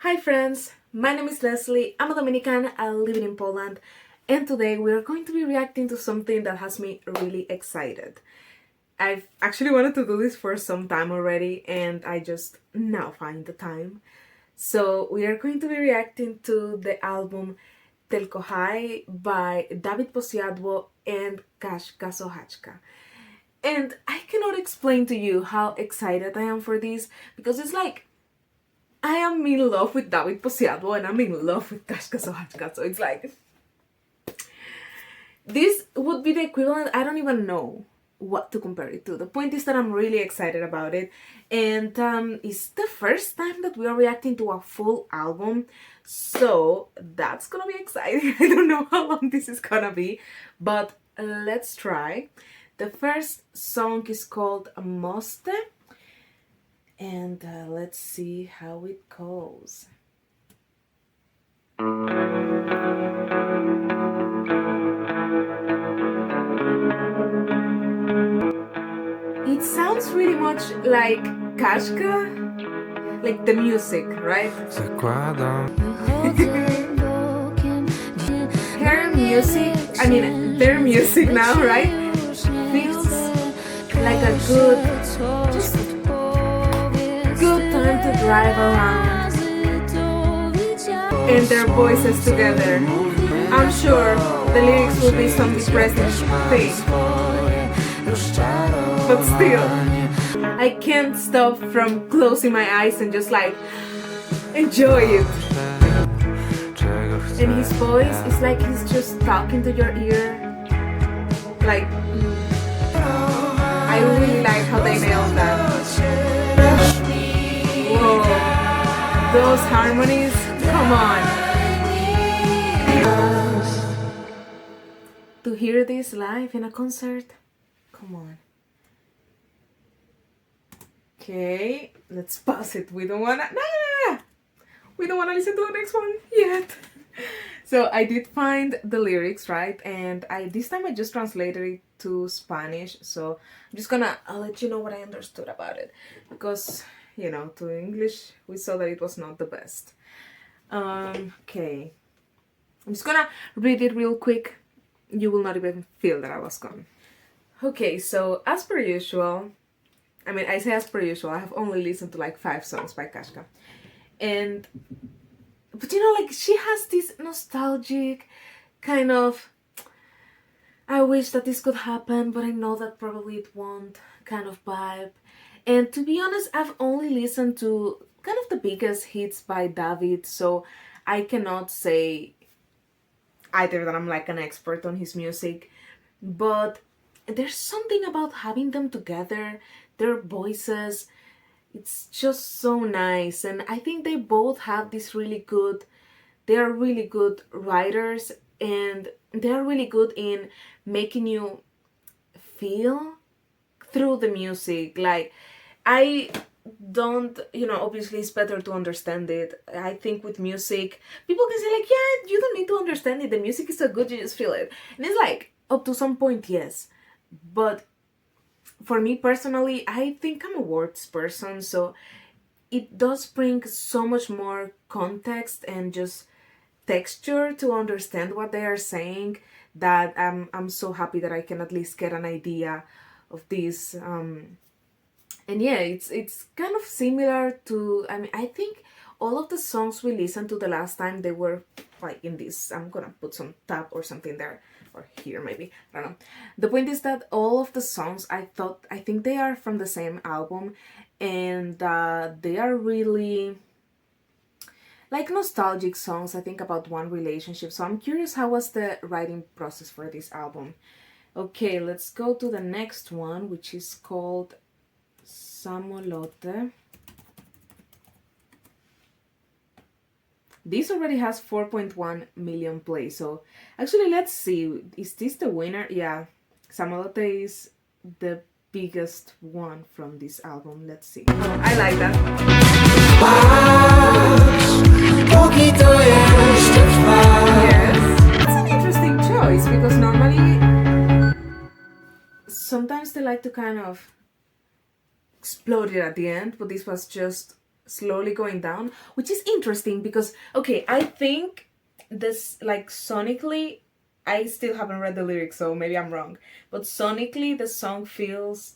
Hi friends, my name is Leslie, I'm a Dominican, I live in Poland, and today we are going to be reacting to something that has me really excited. I've actually wanted to do this for some time already and I just now find the time. So we are going to be reacting to the album Tylko Haj by Dawid Podsiadło and Kaśka Sochacka. And I cannot explain to you how excited I am for this because it's like I am in love with Dawid Podsiadło and I'm in love with Kaśka Sochacka, so it's like this would be the equivalent. I don't even know what to compare it to. The point is that I'm really excited about it, and it's the first time that we are reacting to a full album, so that's gonna be exciting. I don't know how long this is gonna be, but let's try. The first song is called Moste, and let's see how it goes. It sounds really much like Kaśka, like the music, right? Her music, their music now, right? Feels like a good time to drive around. And their voices together. I'm sure the lyrics will be some depressing thing. But still, I can't stop from closing my eyes and just like enjoy it. And his voice is like he's just talking to your ear. Like, I really like how they nailed that. Whoa, those harmonies, come on. To hear this live in a concert, come on. Okay, let's pause it. We don't wanna, no. We don't wanna listen to the next one yet. So I did find the lyrics, right? And this time I just translated it to Spanish. So I'm just gonna, I'll let you know what I understood about it. Because, you know, to English, we saw that it was not the best. Okay. I'm just gonna read it real quick. You will not even feel that I was gone. Okay, so as per usual, I say as per usual, I have only listened to like 5 songs by Kaśka. But you know, like she has this nostalgic kind of, I wish that this could happen, but I know that probably it won't kind of vibe. And to be honest, I've only listened to kind of the biggest hits by Dawid, so I cannot say either that I'm like an expert on his music, but there's something about having them together, their voices, it's just so nice. And I think they both have this they are really good writers, and they are really good in making you feel through the music. Like, I don't, obviously it's better to understand it. I think with music, people can say like, yeah, you don't need to understand it. The music is so good, you just feel it. And it's like, up to some point, yes. But for me personally, I think I'm a words person, so it does bring so much more context and just texture to understand what they are saying, that I'm so happy that I can at least get an idea of this. And yeah, it's kind of similar to, I think all of the songs we listened to the last time, they were like in this. I'm gonna put some tab or something there, or here maybe, I don't know. The point is that all of the songs, I think they are from the same album, and they are really like nostalgic songs, I think, about one relationship. So I'm curious, how was the writing process for this album? Okay, let's go to the next one, which is called Samolote. This already has 4.1 million plays, so actually let's see, is this the winner? Yeah, Samolote is the biggest one from this album. Let's see. I like that. Yes, it's an interesting choice because normally sometimes they like to kind of explode it at the end, but this was just slowly going down, which is interesting because, okay, I think this, like, sonically, I still haven't read the lyrics, so maybe I'm wrong, but sonically the song feels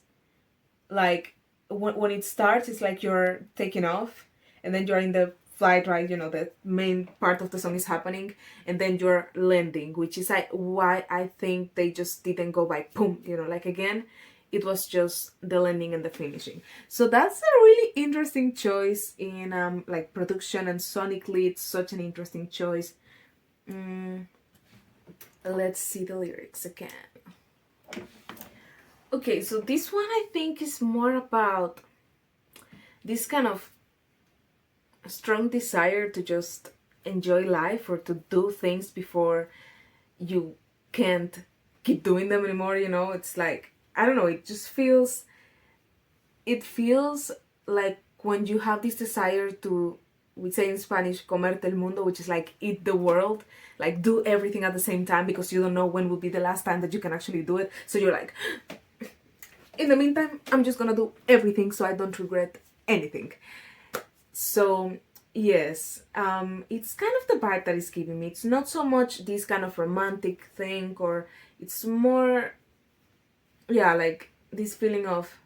like when it starts, it's like you're taking off, and then you're in the flight, right? You know, the main part of the song is happening, and then you're landing, which is why I think they just didn't go by boom, you know, like again, it was just the landing and the finishing. So that's a really interesting choice in like production, and sonically it's such an interesting choice. Let's see the lyrics again. Okay, so this one I think is more about this kind of strong desire to just enjoy life or to do things before you can't keep doing them anymore, you know. It's like, I don't know, it feels like when you have this desire to, we say in Spanish, comerte el mundo, which is like eat the world, like do everything at the same time because you don't know when will be the last time that you can actually do it. So you're like, in the meantime, I'm just gonna do everything so I don't regret anything. So yes, it's kind of the vibe that it's giving me. It's not so much this kind of romantic thing, or it's more, yeah, like this feeling of,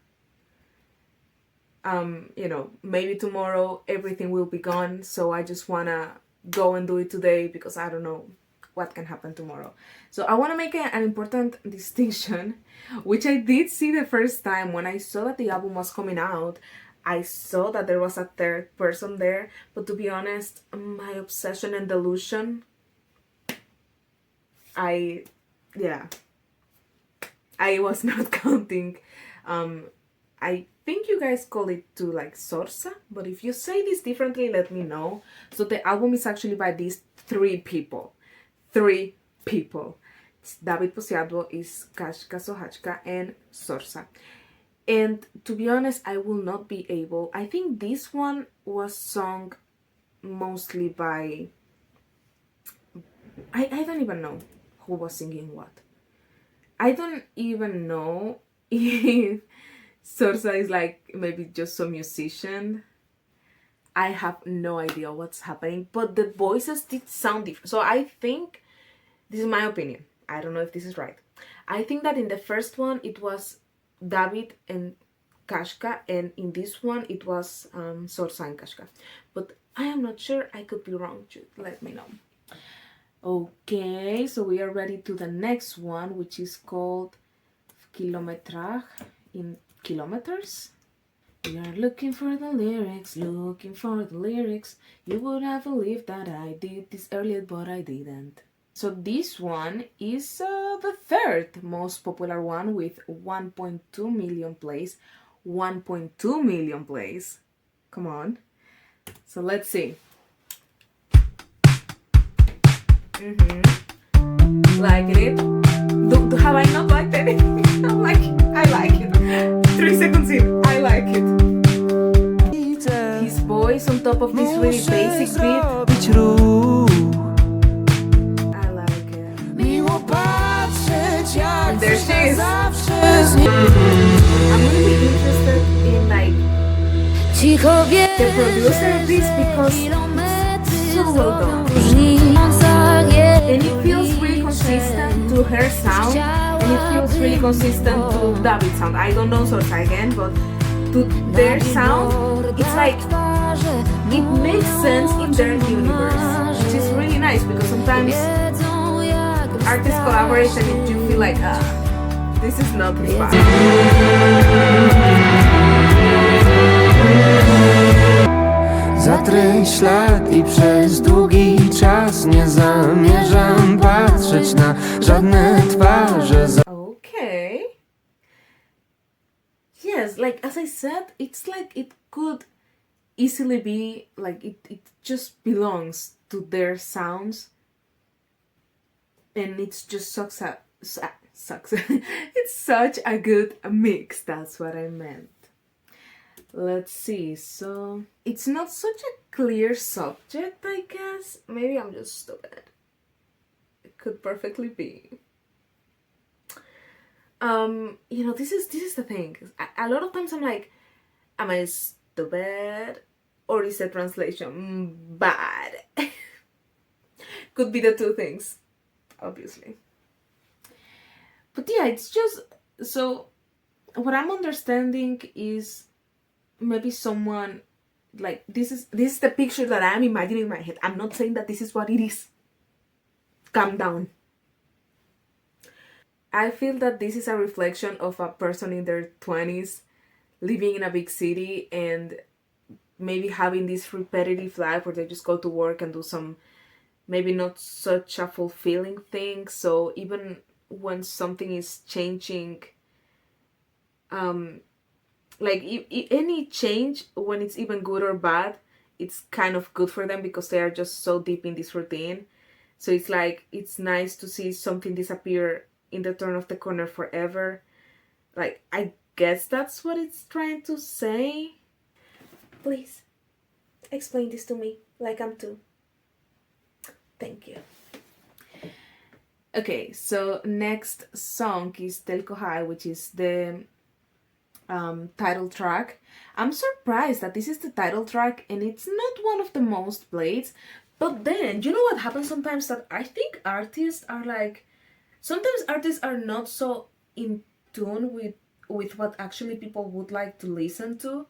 you know, maybe tomorrow everything will be gone, so I just wanna go and do it today because I don't know what can happen tomorrow. So I want to make an important distinction, which I did see the first time when I saw that the album was coming out. I saw that there was a third person there, but to be honest, my obsession and delusion, I was not counting. I think you guys call it to like Zorza, but if you say this differently, let me know. So the album is actually by these three people. It's Dawid Podsiadło, is Kaśka Sochacka, and Zorza. And to be honest, I will not be able. I think this one was sung mostly by, I don't even know who was singing what. I don't even know if Zorza is like maybe just some musician. I have no idea what's happening, but the voices did sound different. So I think, this is my opinion, I don't know if this is right, I think that in the first one it was David and Kaśka, and in this one it was Zorza and Kaśka. But I am not sure, I could be wrong, just let me know. Okay, so we are ready to the next one, which is called Kilometrage, in kilometers. We are looking for the lyrics. You would have believed that I did this earlier, but I didn't. So this one is the third most popular one with 1.2 million plays. 1.2 million plays. Come on. So let's see. Liking it. Have I not liked anything? I'm like, I like it. 3 seconds in, I like it. His voice on top of this really basic beat. I like it. And there she is. I'm really interested in like the producer of this because it's so well done. And it feels really consistent to her sound, and it feels really consistent to David's sound. I don't know Zorza again, but to their sound, it's like it makes sense in their universe, which is really nice because sometimes artists collaborate and you feel like, this is not his vibe. Zatrę ślad i przez długi czas nie zamierzam patrzeć na żadne twarze. Okay. Yes, like as I said, it's like it could easily be like it just belongs to their sounds, and it's just sucks. It's such a good mix. That's what I meant. Let's see. So it's not such a clear subject, I guess. Maybe I'm just stupid. It could perfectly be. You know, this is the thing. A lot of times I'm like, am I stupid? or is a translation bad? Could be the two things, obviously. But yeah, it's just so what I'm understanding is maybe someone like this is the picture that I'm imagining in my head. I'm not saying that this is what it is. Calm down. I feel that this is a reflection of a person in their 20s living in a big city and maybe having this repetitive life where they just go to work and do some maybe not such a fulfilling thing. So even when something is changing, like any change, when it's even good or bad, it's kind of good for them because they are just so deep in this routine. So it's like it's nice to see something disappear in the turn of the corner forever. Like, I guess that's what it's trying to say. Please explain this to me like I'm two. Thank you. Okay, so next song is Tylko Haj, which is the title track. I'm surprised that this is the title track and it's not one of the most played. But then, you know what happens sometimes, that I think artists are like, sometimes artists are not so in tune with what actually people would like to listen to,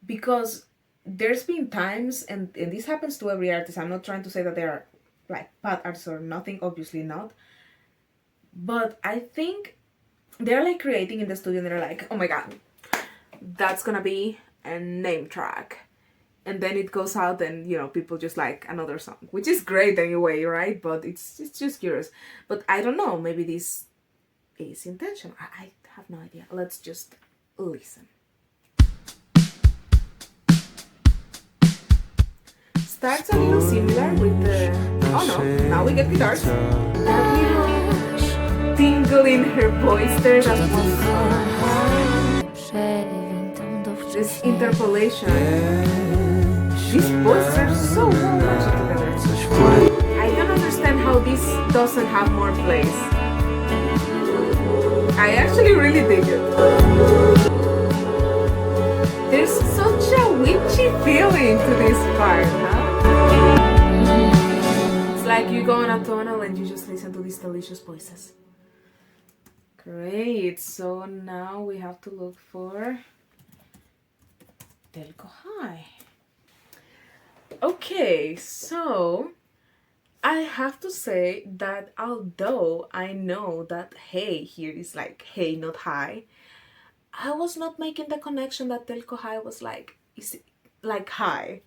because there's been times, and this happens to every artist. I'm not trying to say that they are like bad artists or nothing, obviously not, but I think they're like creating in the studio and they're like, oh my god, that's gonna be a name track, and then it goes out and people just like another song, which is great anyway, right? But it's just curious. But I don't know, maybe this is intentional. I have no idea. Let's just listen. Starts a little similar with the, oh no, now we get guitars. That little tingle in her voice there, that was this interpolation. These voices are so well matched together. I don't understand how this doesn't have more plays. I actually really dig it. There's such a witchy feeling to this part, huh? It's like you go on a tunnel and you just listen to these delicious voices. Great, so now we have to look for Tylko Haj. Okay, so I have to say that although I know that hey here is like hey, not hi, I was not making the connection that Tylko Haj was like, is it like hi?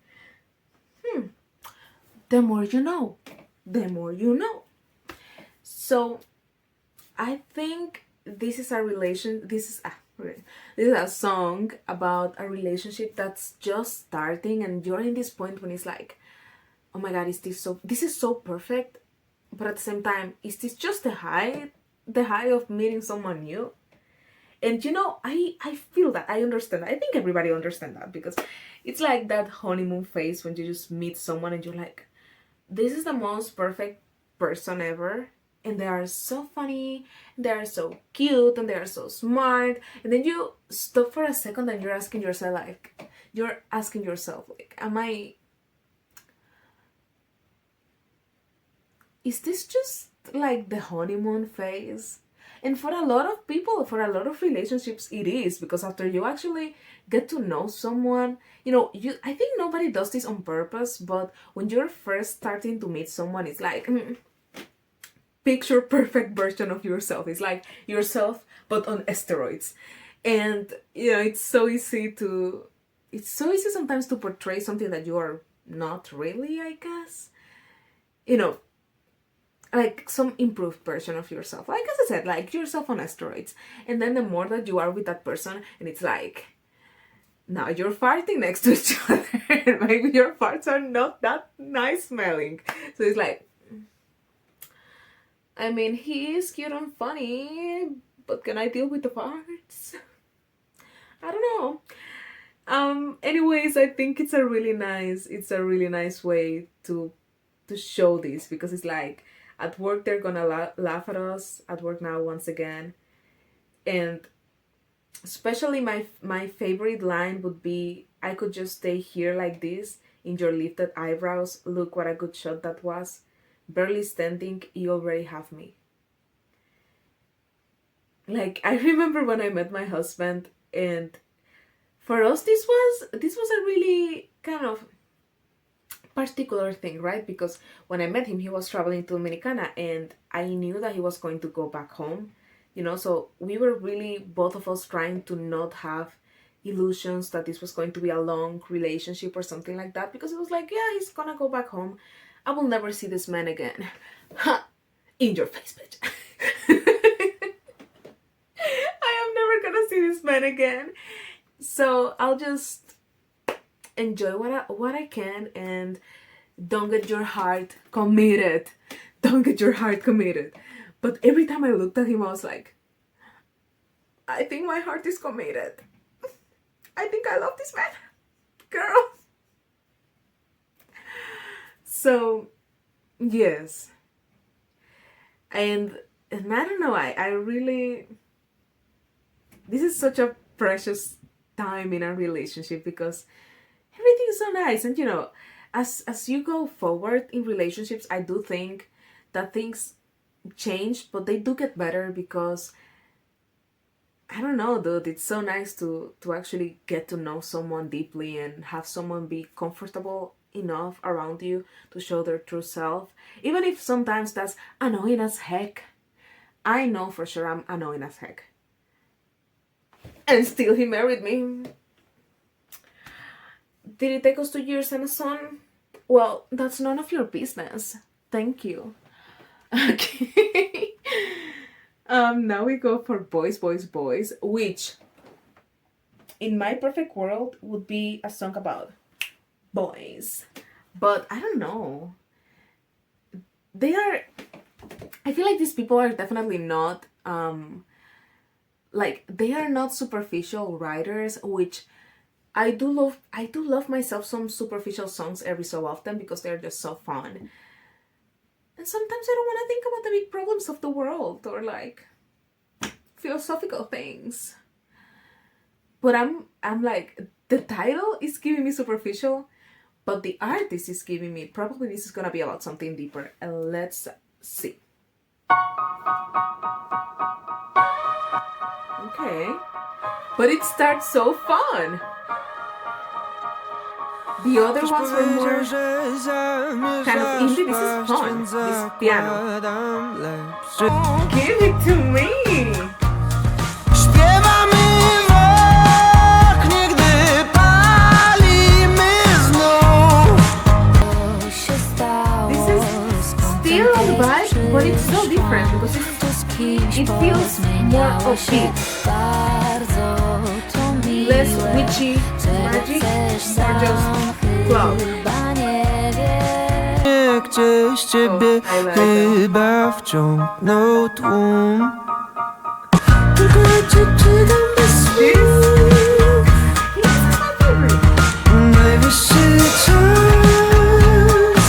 The more you know, the more you know. So I think this is a song about a relationship that's just starting, and you're in this point when it's like, oh my god, this is so perfect, but at the same time, is this just the high of meeting someone new? And I feel that, I understand that. I think everybody understands that, because it's like that honeymoon phase when you just meet someone and you're like, this is the most perfect person ever, and they are so funny, they are so cute, and they are so smart, and then you stop for a second and you're asking yourself like, is this just like the honeymoon phase? And for a lot of people, for a lot of relationships, it is, because after you actually get to know someone, I think nobody does this on purpose, but when you're first starting to meet someone, it's like, picture perfect version of yourself. It's like yourself, but on steroids. And, it's so easy sometimes to portray something that you are not really, I guess. Like some improved version of yourself. Like, as I said, like yourself on steroids. And then the more that you are with that person, and it's like, now you're farting next to each other. Maybe your farts are not that nice smelling. So it's like, I mean, he is cute and funny, but can I deal with the farts? I don't know. Anyways, I think it's a really nice way to show this, because it's like, at work they're gonna laugh at us at work now once again, and especially my favorite line would be I could just stay here like this in your lifted eyebrows. Look what a good shot that was. Barely standing, you already have me. Like, I remember when I met my husband, and for us this was a really kind of particular thing, right? Because when I met him, he was traveling to Dominicana, and I knew that he was going to go back home, so we were really, both of us, trying to not have illusions that this was going to be a long relationship or something like that, because it was like, yeah, he's gonna go back home, I will never see this man again. Ha! In your face, bitch. I am never gonna see this man again, so I'll just enjoy what I can, and don't get your heart committed. Don't get your heart committed. But every time I looked at him, I was like, I think my heart is committed. I think I love this man, girl. So, yes. And I don't know, I really, this is such a precious time in a relationship, because everything is so nice. And as you go forward in relationships, I do think that things change, but they do get better, because I don't know, dude, it's so nice to actually get to know someone deeply and have someone be comfortable enough around you to show their true self, even if sometimes that's annoying as heck. I know for sure I'm annoying as heck, and still he married me. Did it take us 2 years and a son? Well, that's none of your business. Thank you. Okay. Now we go for boys, boys, boys, which in my perfect world would be a song about boys. But I don't know. I feel like these people are definitely not, they are not superficial writers, which I do love myself some superficial songs every so often, because they're just so fun. And sometimes I don't want to think about the big problems of the world, or like philosophical things. But I'm like, the title is giving me superficial, but the artist is giving me, probably this is gonna be about something deeper. And let's see. Okay. But it starts so fun. The other ones were more kind of indie. This is fun. This piano. Give it to me. Śpiewamy w oknie, gdy palimy znów. This is still on the vibe, but it's so different, because it feels more upbeat. Less witchy magic, more just club. Gdzieś ciebie chyba wciągnął tłum. Tylko ja cię czytam bez słów. Najwyższy czas,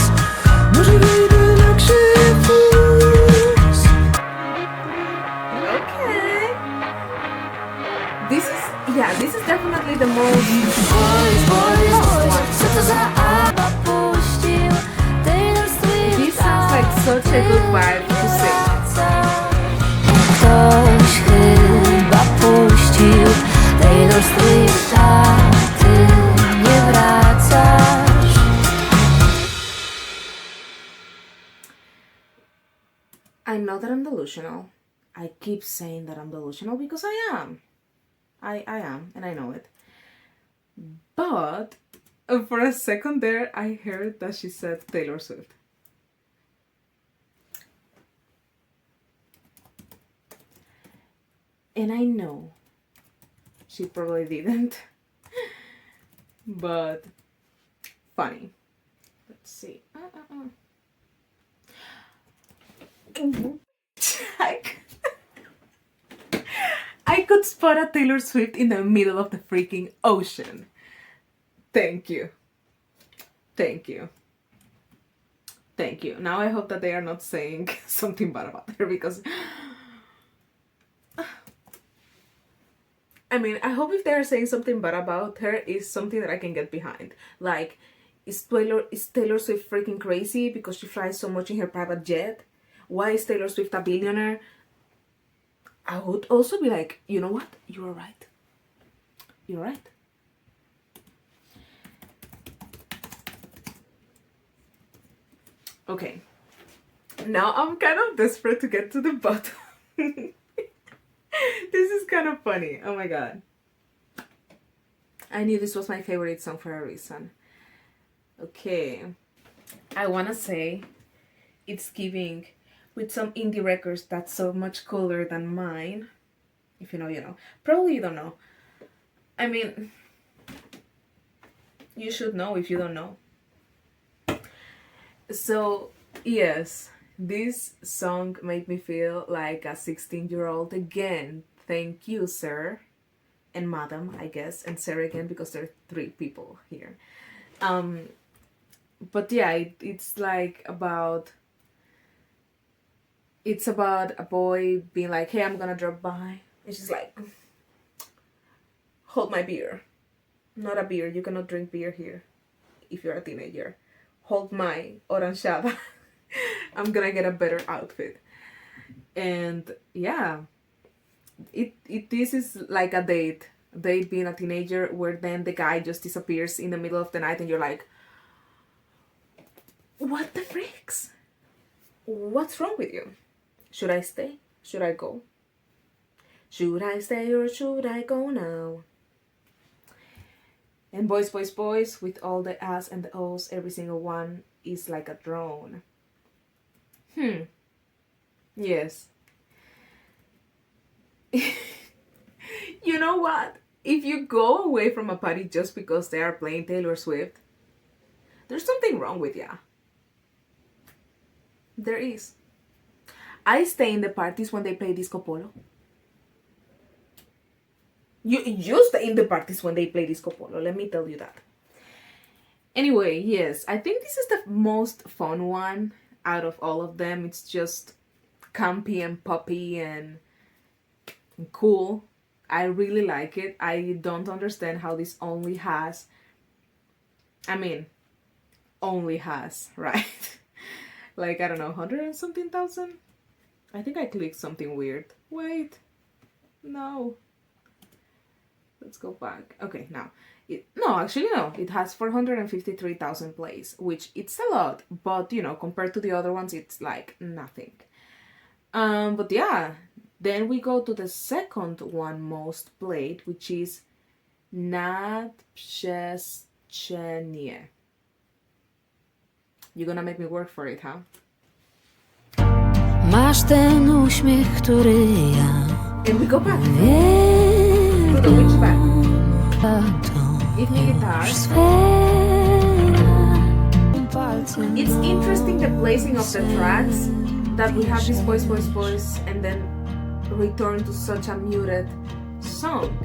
może wejdę na krzywy wóz. Okay. This is definitely the most Co to za aba puścił? Taylor Swift. This sounds like such a good vibe to sing. Ktoś chyba puścił Taylor Swift, a ty nie wracasz. I know that I'm delusional. I keep saying that I'm delusional because I am. I am, and I know it. But for a second there, I heard that she said Taylor Swift. And I know she probably didn't. But funny. Let's see. I could spot a Taylor Swift in the middle of the freaking ocean. Thank you. Thank you. Thank you. Now I hope that they are not saying something bad about her, because I mean, I hope if they're saying something bad about her is something that I can get behind. Like, is Taylor Swift freaking crazy because she flies so much in her private jet? Why is Taylor Swift a billionaire? I would also be like, you know what? You are right. You're right. Okay. Now I'm kind of desperate to get to the bottom. This is kind of funny. Oh my god. I knew this was my favorite song for a reason. Okay. I wanna say it's giving with some indie records that's so much cooler than mine. If you know, you know. Probably you don't know. I mean, you should know if you don't know. So, yes, this song made me feel like a 16-year-old again. Thank you, sir. And madam, I guess. And sir again, because there are 3 people here. But yeah, it's like about... It's about a boy being like, hey, I'm gonna drop by. And she's like, hold my beer. Not a beer. You cannot drink beer here if you're a teenager. Hold my oranchada. I'm gonna get a better outfit. And yeah, this is like a date being a teenager, where then the guy just disappears in the middle of the night and you're like, what the freaks? What's wrong with you? Should I stay? Should I go? Should I stay or should I go now? And boys, boys, boys, with all the A's and the O's, every single one is like a drone. Yes. You know what? If you go away from a party just because they are playing Taylor Swift, there's something wrong with ya. There is. I stay in the parties when they play disco polo. You stay in the parties when they play disco polo, let me tell you that. Anyway, yes, I think this is the most fun one out of all of them. It's just campy and poppy and cool. I really like it. I don't understand how this only has... I mean, only has, right? Like, I don't know, 100 and something thousand? I think I clicked something weird. Wait. No. Let's go back. Okay, now. No, actually no. It has 453,000 plays, which it's a lot. But, you know, compared to the other ones, it's like nothing. But yeah. Then we go to the second one most played, which is Nadprzestrzenie. You're gonna make me work for it, huh? Masz ten uśmiech, który ja And we go back. wiem. To the which back? To Give me guitar. It's interesting the placing of the tracks, that we have this voice, voice, voice, and then return to such a muted song.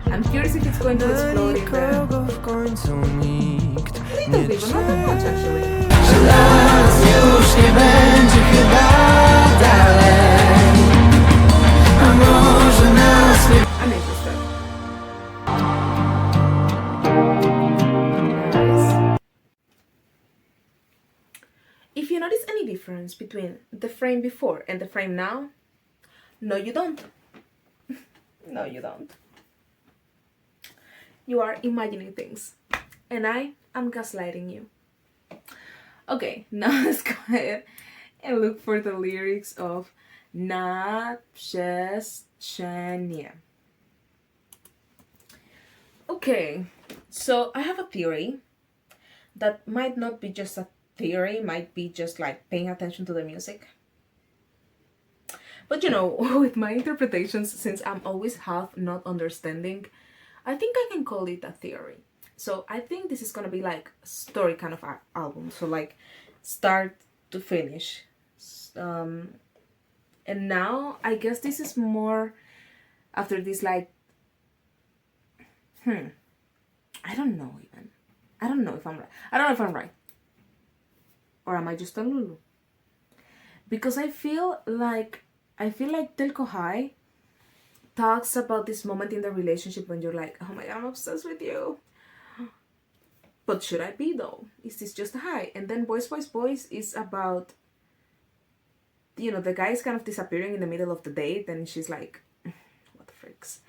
I'm curious if it's going to explode in the... Nikogo w końcu nikt Little bit, but not that much actually. Że nas już nie będzie chyba dalej. A może nas nie... I'm interested. Nice. If you notice any difference between the frame before and the frame now, no you don't. No you don't. You are imagining things. And I am gaslighting you. Okay, now let's go ahead and look for the lyrics of Nadprzestrzenie. Okay, so I have a theory that might not be just a theory, might be just like paying attention to the music. But you know, with my interpretations, since I'm always half not understanding, I think I can call it a theory. So I think this is gonna be like a story kind of album. So like start to finish. And now I guess this is more after this like, I don't know even. I don't know if I'm right. I don't know if I'm right. Or am I just a Lulu? Because I feel like Tylko Haj talks about this moment in the relationship when you're like, oh my god, I'm obsessed with you. But should I be though? Is this just a high? And then Boys, Boys, Boys is about, you know, the guy is kind of disappearing in the middle of the date and she's like, what the fricks.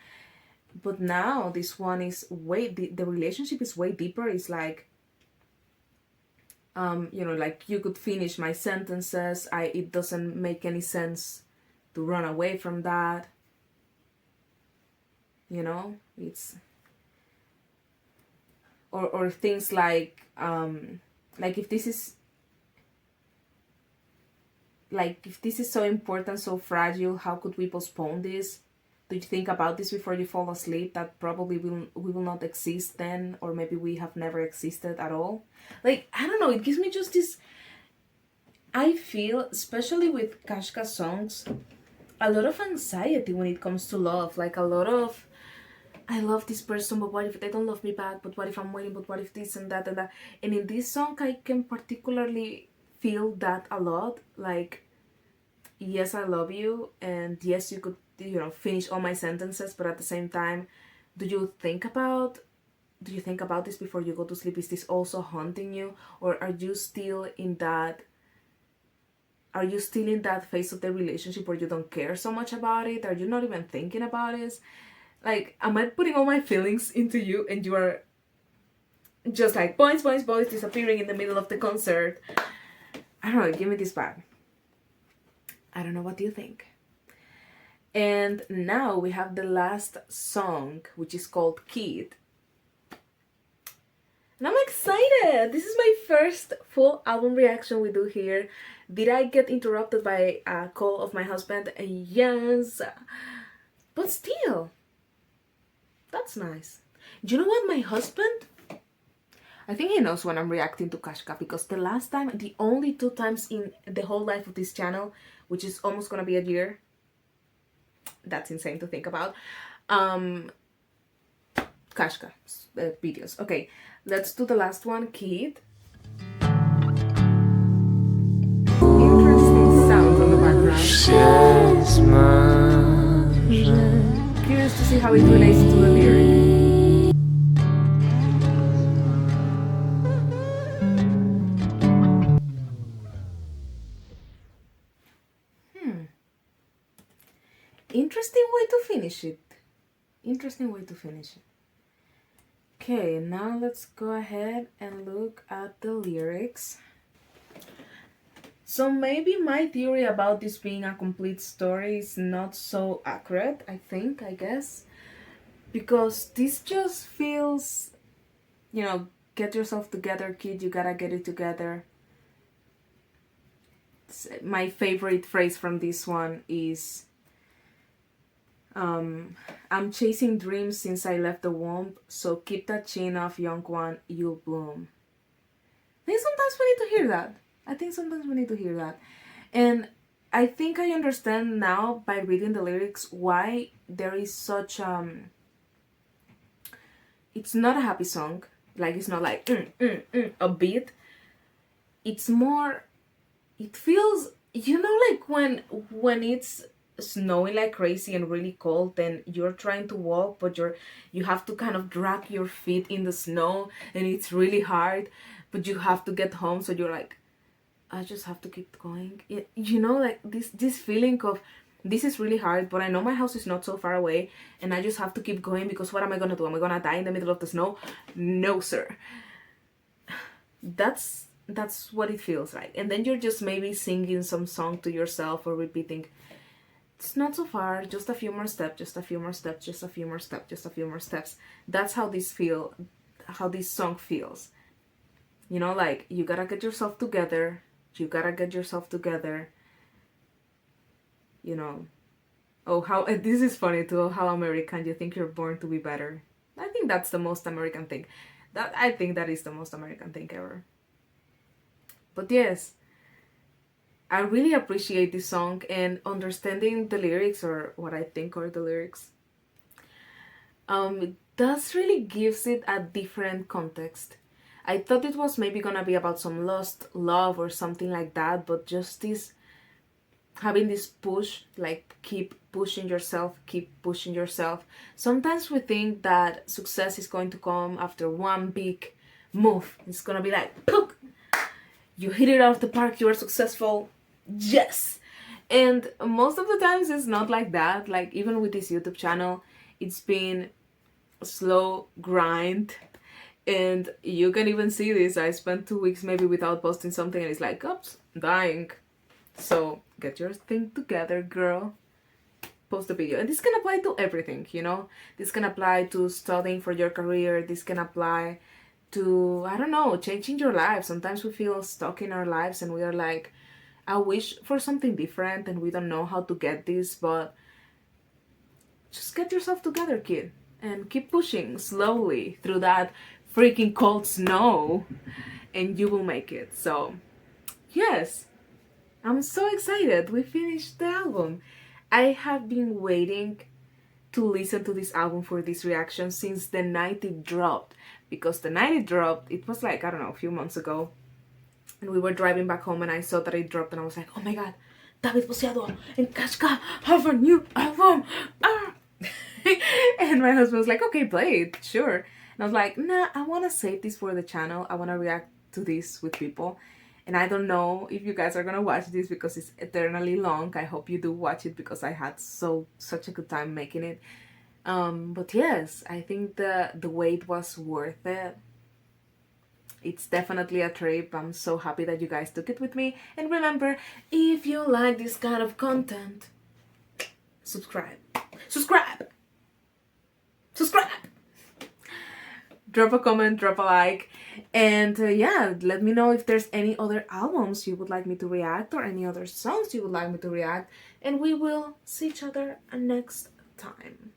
But now this one is the relationship is way deeper. It's like, you know, like you could finish my sentences. It doesn't make any sense to run away from that. You know, it's or things like if this is so important, so fragile, how could we postpone this? Do you think about this before you fall asleep? That probably we will not exist then, or maybe we have never existed at all. Like, I don't know, it gives me just this, I feel, especially with Kaśka songs, a lot of anxiety when it comes to love. Like a lot of, I love this person, but what if they don't love me back? But what if I'm waiting? But what if this and that and that? And in this song, I can particularly feel that a lot. Like, yes, I love you, and yes, you could, you know, finish all my sentences, but at the same time, do you think about this before you go to sleep? Is this also haunting you, or are you still in that phase of the relationship where you don't care so much about it? Are you not even thinking about it? Like, am I putting all my feelings into you and you are just like boys, boys, boys, disappearing in the middle of the concert? I don't know, give me this back. I don't know, what do you think? And now we have the last song, which is called Kid. And I'm excited! This is my first full album reaction we do here. Did I get interrupted by a call of my husband? Yes. But still, that's nice. Do you know what, my husband? I think he knows when I'm reacting to Kaśka, because the only 2 times in the whole life of this channel, which is almost gonna be a year, that's insane to think about, Kaśka videos. Okay, let's do the last one, Kid. Interesting sound on the background. Curious to see how it relates to the lyric. Interesting way to finish it. Okay, now let's go ahead and look at the lyrics. So maybe my theory about this being a complete story is not so accurate, I guess. Because this just feels, you know, get yourself together, kid, you gotta get it together. My favorite phrase from this one is, I'm chasing dreams since I left the womb, so keep that chin off, young one, you'll bloom. I think sometimes we need to hear that. And I think I understand now by reading the lyrics why there is such it's not a happy song. Like, it's not like a beat. It's more, it feels, you know, like when it's snowing like crazy and really cold, then you're trying to walk, but you have to kind of drag your feet in the snow, and it's really hard, but you have to get home, so you're like, I just have to keep going. You know, like this feeling of, this is really hard, but I know my house is not so far away, and I just have to keep going, because what am I gonna do? Am I gonna die in the middle of the snow? No, sir. That's what it feels like. And then you're just maybe singing some song to yourself or repeating, it's not so far, just a few more steps, just a few more steps, just a few more steps, just a few more steps. That's how this song feels. You know, like, you gotta get yourself together, you know. Oh, how, this is funny too, how American, you think you're born to be better. I think that's the most American thing. I think that is the most American thing ever. But yes, I really appreciate this song, and understanding the lyrics, or what I think are the lyrics, does really gives it a different context. I thought it was maybe gonna be about some lost love or something like that, but just this having this push, like keep pushing yourself, keep pushing yourself. Sometimes we think that success is going to come after one big move. It's gonna be like, pook, you hit it out of the park, you are successful, yes. And most of the times it's not like that. Like even with this YouTube channel, it's been a slow grind. And you can even see this. I spent 2 weeks maybe without posting something and it's like, oops, dying. So get your thing together, girl. Post a video. And this can apply to everything, you know? This can apply to studying for your career. This can apply to, I don't know, changing your life. Sometimes we feel stuck in our lives and we are like, I wish for something different and we don't know how to get this, but just get yourself together, kid. And keep pushing slowly through that freaking cold snow and you will make it. So, yes. I'm so excited. We finished the album. I have been waiting to listen to this album for this reaction since the night it dropped. Because the night it dropped, it was like, I don't know, a few months ago. And we were driving back home and I saw that it dropped and I was like, oh my god, Dawid Podsiadło and Kaśka have a new album. Ah! And my husband was like, okay, play it, sure. And I was like, nah, I want to save this for the channel. I want to react to this with people. And I don't know if you guys are gonna watch this because it's eternally long. I hope you do watch it because I had such a good time making it. But yes, I think the wait was worth it. It's definitely a trip. I'm so happy that you guys took it with me. And remember, if you like this kind of content, subscribe. Subscribe! Subscribe! Drop a comment, drop a like, and yeah, let me know if there's any other albums you would like me to react or any other songs you would like me to react, and we will see each other next time.